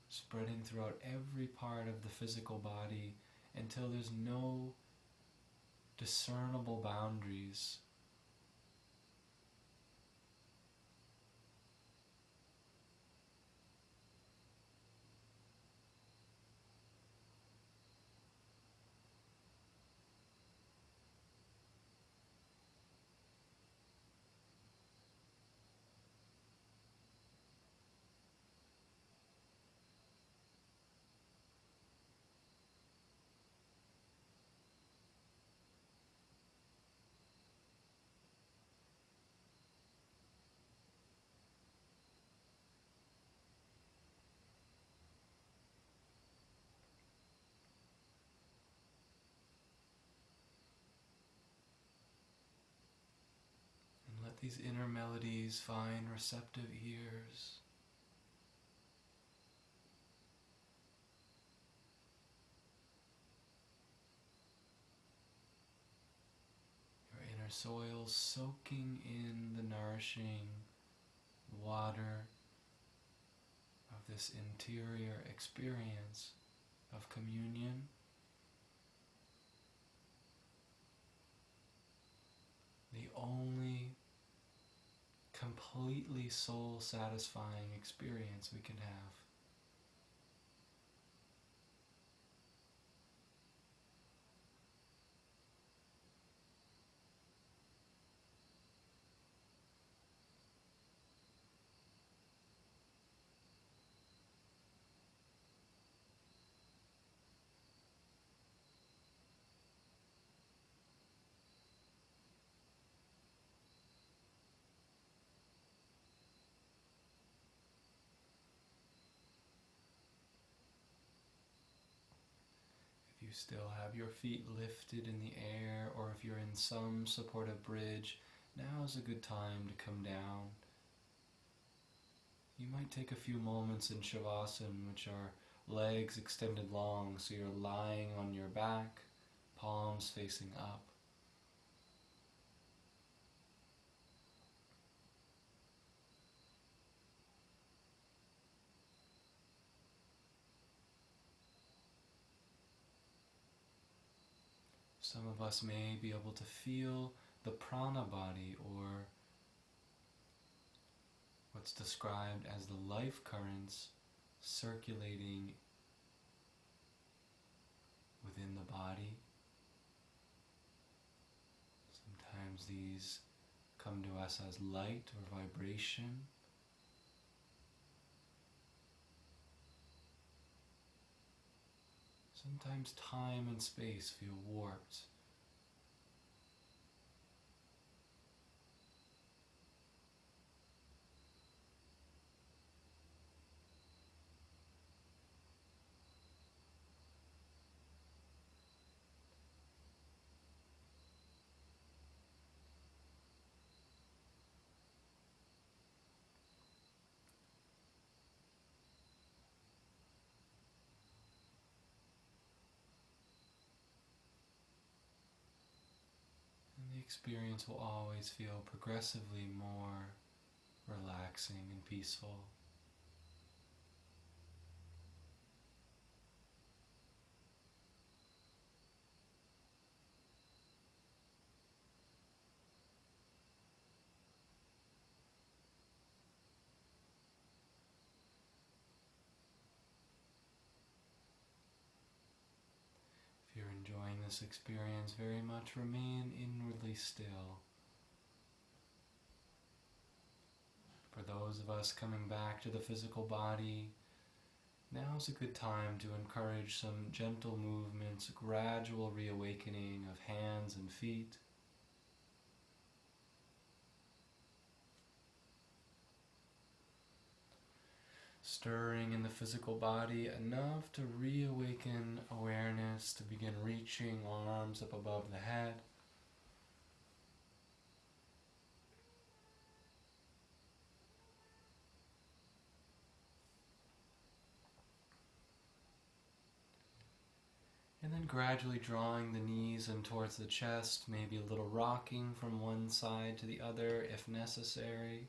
spreading throughout every part of the physical body until there's no discernible boundaries. And let these inner melodies find receptive ears. Your inner Our soil soaking in the nourishing water of this interior experience of communion. The only completely soul-satisfying experience we can have. If you still have your feet lifted in the air, or if you're in some supportive bridge, now is a good time to come down. You might take a few moments in Shavasana, which are legs extended long, so you're lying on your back, palms facing up. Some of us may be able to feel the prana body, or what's described as the life currents circulating within the body. Sometimes these come to us as light or vibration. Sometimes time and space feel warped. And the experience will always feel progressively more relaxing and peaceful. If you're enjoying this experience very much, remain inwardly still. For those of us coming back to the physical body, now's a good time to encourage some gentle movements, gradual reawakening of hands and feet. Stirring in the physical body enough to reawaken awareness, to begin reaching arms up above the head. And then gradually drawing the knees in towards the chest, maybe a little rocking from one side to the other if necessary.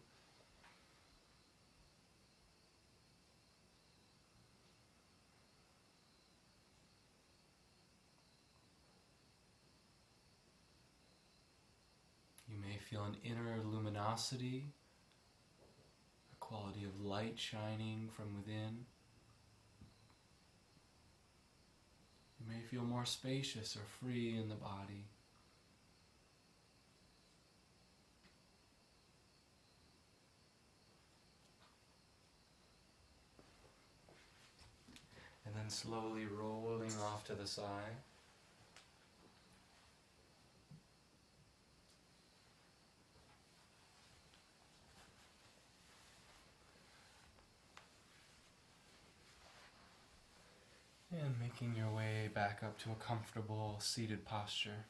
You may feel an inner luminosity, a quality of light shining from within. You may feel more spacious or free in the body. And then slowly rolling off to the side. And making your way back up to a comfortable seated posture.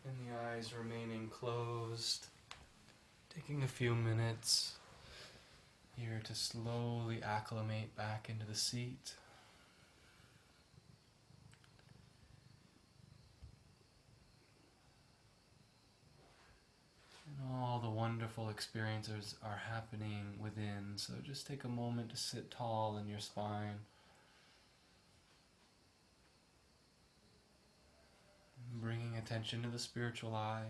And the eyes remaining closed. Taking a few minutes here to slowly acclimate back into the seat. And all the wonderful experiences are happening within, so just take a moment to sit tall in your spine. Bringing attention to the spiritual eye.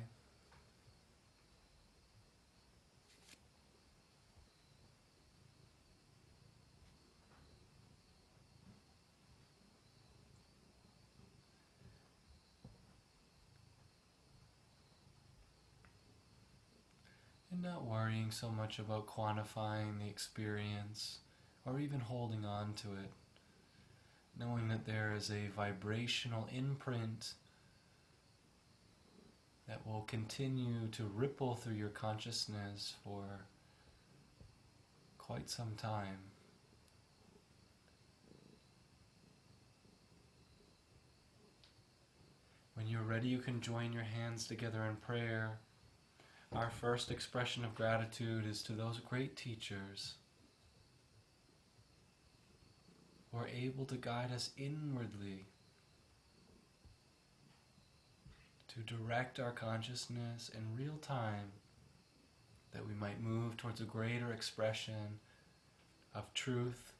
And not worrying so much about quantifying the experience or even holding on to it. Knowing that there is a vibrational imprint that will continue to ripple through your consciousness for quite some time. When you're ready, you can join your hands together in prayer. Our first expression of gratitude is to those great teachers who are able to guide us inwardly, to direct our consciousness in real time, that we might move towards a greater expression of truth,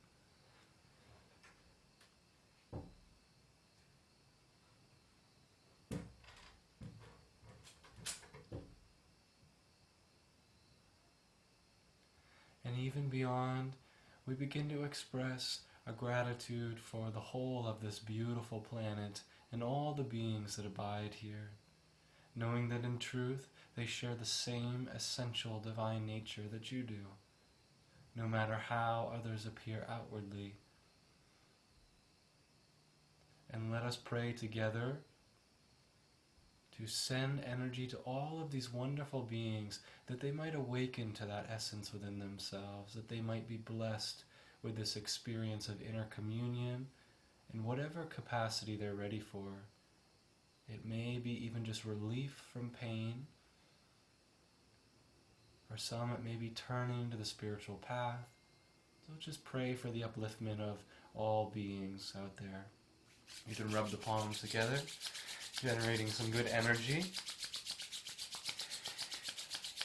and even beyond. We begin to express a gratitude for the whole of this beautiful planet and all the beings that abide here, knowing that in truth they share the same essential divine nature that you do, no matter how others appear outwardly. And let us pray together to send energy to all of these wonderful beings, that they might awaken to that essence within themselves, that they might be blessed with this experience of inner communion in whatever capacity they're ready for. It may be even just relief from pain. For some, it may be turning to the spiritual path. So just pray for the upliftment of all beings out there. You can rub the palms together, generating some good energy.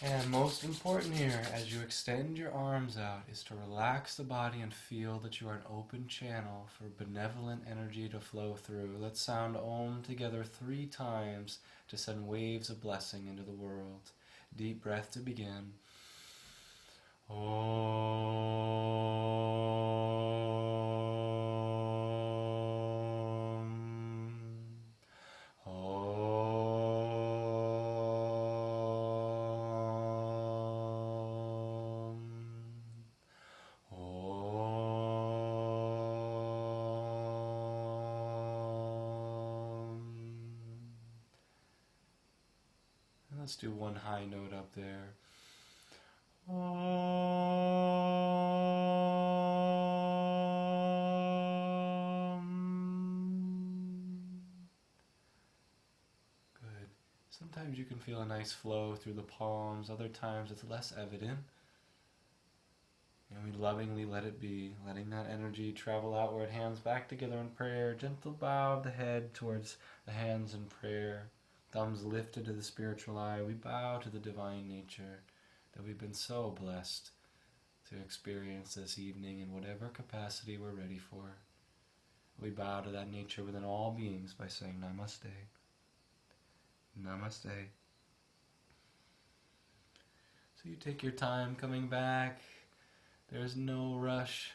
And most important here, as you extend your arms out, is to relax the body and feel that you are an open channel for benevolent energy to flow through. Let's sound Om together 3 times to send waves of blessing into the world. Deep breath to begin. Let's do one high note up there. Good. Sometimes you can feel a nice flow through the palms, other times it's less evident. And we lovingly let it be, letting that energy travel outward, hands back together in prayer, gentle bow of the head towards the hands in prayer. Thumbs lifted to the spiritual eye. We bow to the divine nature that we've been so blessed to experience this evening in whatever capacity we're ready for. We bow to that nature within all beings by saying Namaste. Namaste. So you take your time coming back. There's no rush.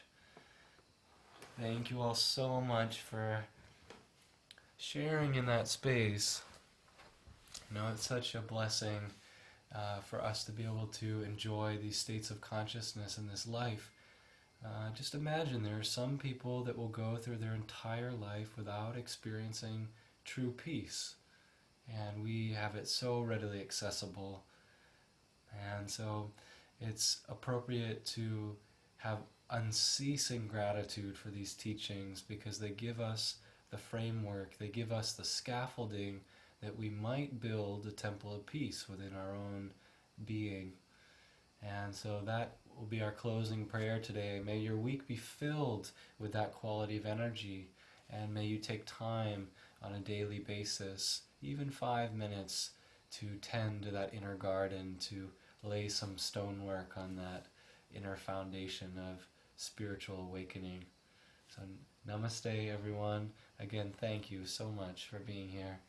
Thank you all so much for sharing in that space. You know, it's such a blessing for us to be able to enjoy these states of consciousness in this life. Just imagine there are some people that will go through their entire life without experiencing true peace. And we have it so readily accessible. And so it's appropriate to have unceasing gratitude for these teachings, because they give us the framework, they give us the scaffolding that we might build a temple of peace within our own being. And so that will be our closing prayer today. May your week be filled with that quality of energy, and may you take time on a daily basis, even 5 minutes, to tend to that inner garden, to lay some stonework on that inner foundation of spiritual awakening. So namaste, everyone. Again, thank you so much for being here.